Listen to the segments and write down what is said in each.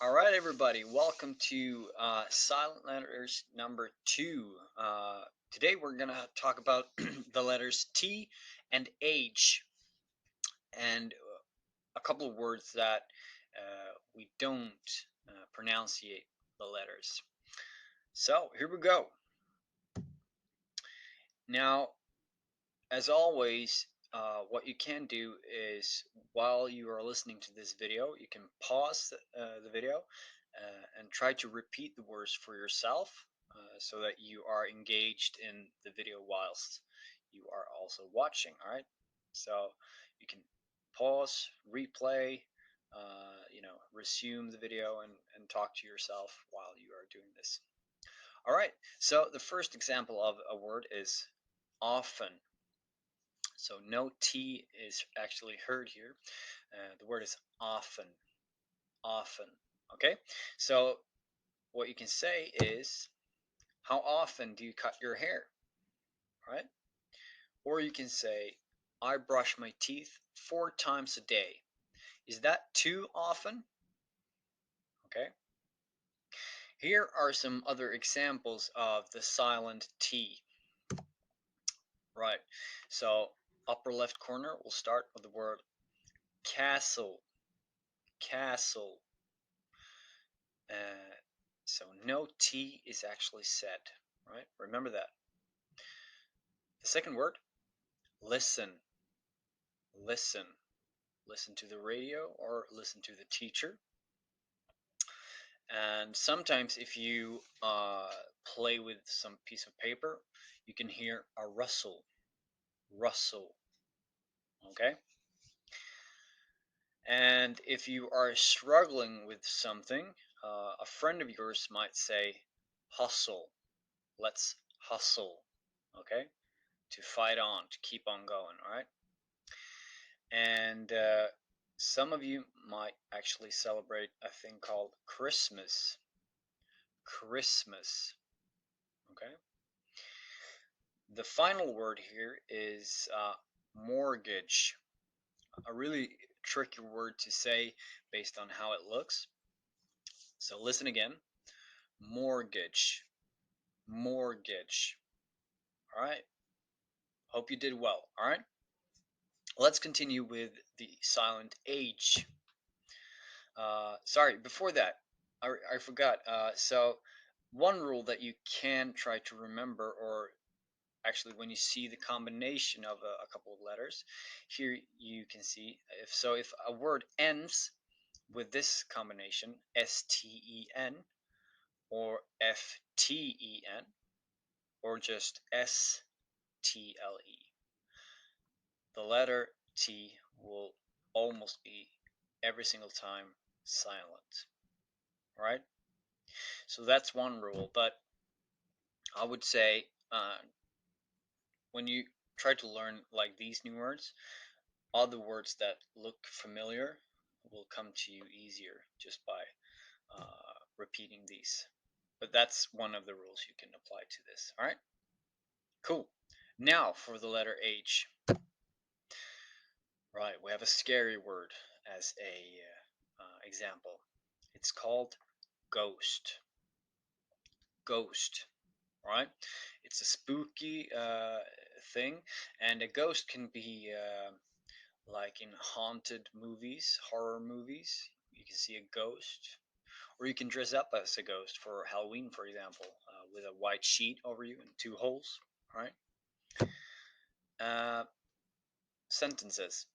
All right, everybody, welcome to Silent Letters number 2. Today we're going to talk about the letters T and H and a couple of words that we don't pronunciate the letters. So, here we go. Now, as always, what you can do is while you are listening to this video, you can pause the video and try to repeat the words for yourself so that you are engaged in the video whilst you are also watching. All right, so you can pause, replay, resume the video and talk to yourself while you are doing this. All right, so the first example of a word is often. So no T is actually heard here. The word is often, often. Okay, so what you can say is, how often do you cut your hair? Right? Or you can say, I brush my teeth 4 times a day. Is that too often? Okay. Here are some other examples of the silent T. Right. So upper left corner, we'll start with the word castle. Castle. So no T is actually said. Right? Remember that. The second word, listen. Listen. Listen to the radio or listen to the teacher. And sometimes if you play with some piece of paper, you can hear a rustle. Rustle. Okay? And if you are struggling with something, a friend of yours might say, hustle. Let's hustle. Okay? To fight on, to keep on going. All right? And some of you might actually celebrate a thing called Christmas. Christmas. Okay. The final word here is mortgage. A really tricky word to say based on how it looks. So listen again. Mortgage. Mortgage. All right. Hope you did well. All right. Let's continue with the silent H. Sorry, before that, I forgot. So one rule that you can try to remember, or actually when you see the combination of a couple of letters, here you can see if a word ends with this combination, S-T-E-N or F-T-E-N or just S-T-L-E, the letter T will almost be every single time silent. All right? So that's one rule, but I would say when you try to learn like these new words, other words that look familiar will come to you easier just by repeating these. But that's one of the rules you can apply to this. All right? Cool. Now for the letter H. Right, we have a scary word as a example. It's called ghost. Ghost. All right? It's a spooky thing, and a ghost can be like in haunted movies, horror movies. You can see a ghost, or you can dress up as a ghost for Halloween, for example, with a white sheet over you and 2 holes. All right. Sentences.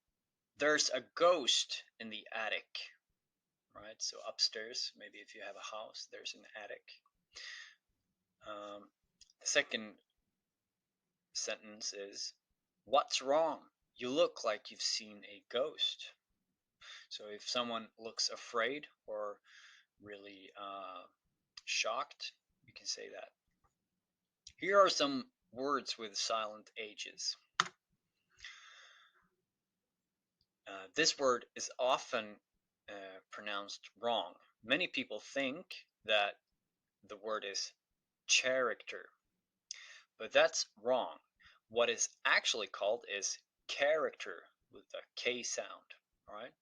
There's a ghost in the attic. Right. So upstairs, maybe if you have a house, there's an attic. The second sentence is, what's wrong? You look like you've seen a ghost. So if someone looks afraid or really shocked, you can say that. Here are some words with silent H's. This word is often pronounced wrong. Many people think that the word is character, but that's wrong. What is actually called is character with the K sound. All right,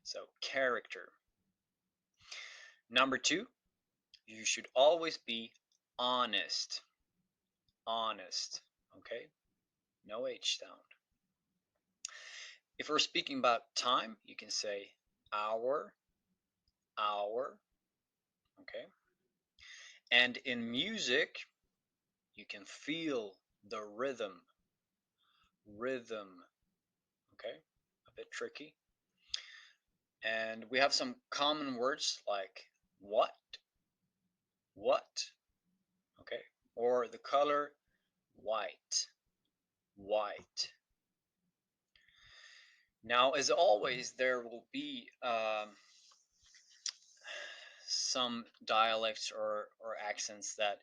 so character. Number two, you should always be honest. Honest. Okay? No H sound. If we're speaking about time, you can say hour, hour. Okay? And in music, you can feel the rhythm. Rhythm. Okay? A bit tricky. And we have some common words like what, okay? Or the color white, white. Now, as always, there will be some dialects or accents that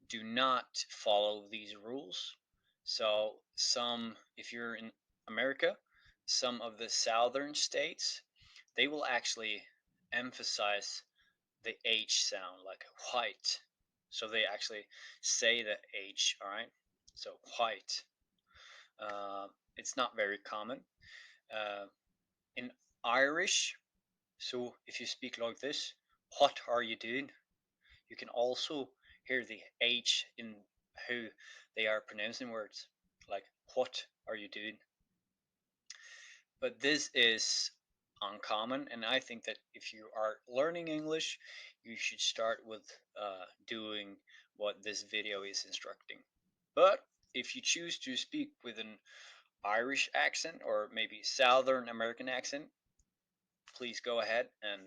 do not follow these rules. So some, if you're in America, some of the southern states, they will actually emphasize the H sound, like white. So they actually say the H, all right? So white. Uh, it's not very common. Uh, in Irish, so if you speak like this, what are you doing? You can also hear the H in how they are pronouncing words, like what are you doing? But this is uncommon, and I think that if you are learning English, you should start with doing what this video is instructing. But if you choose to speak with an Irish accent or maybe Southern American accent, please go ahead and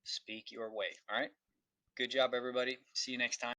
speak your way. All right. Good job, everybody. See you next time.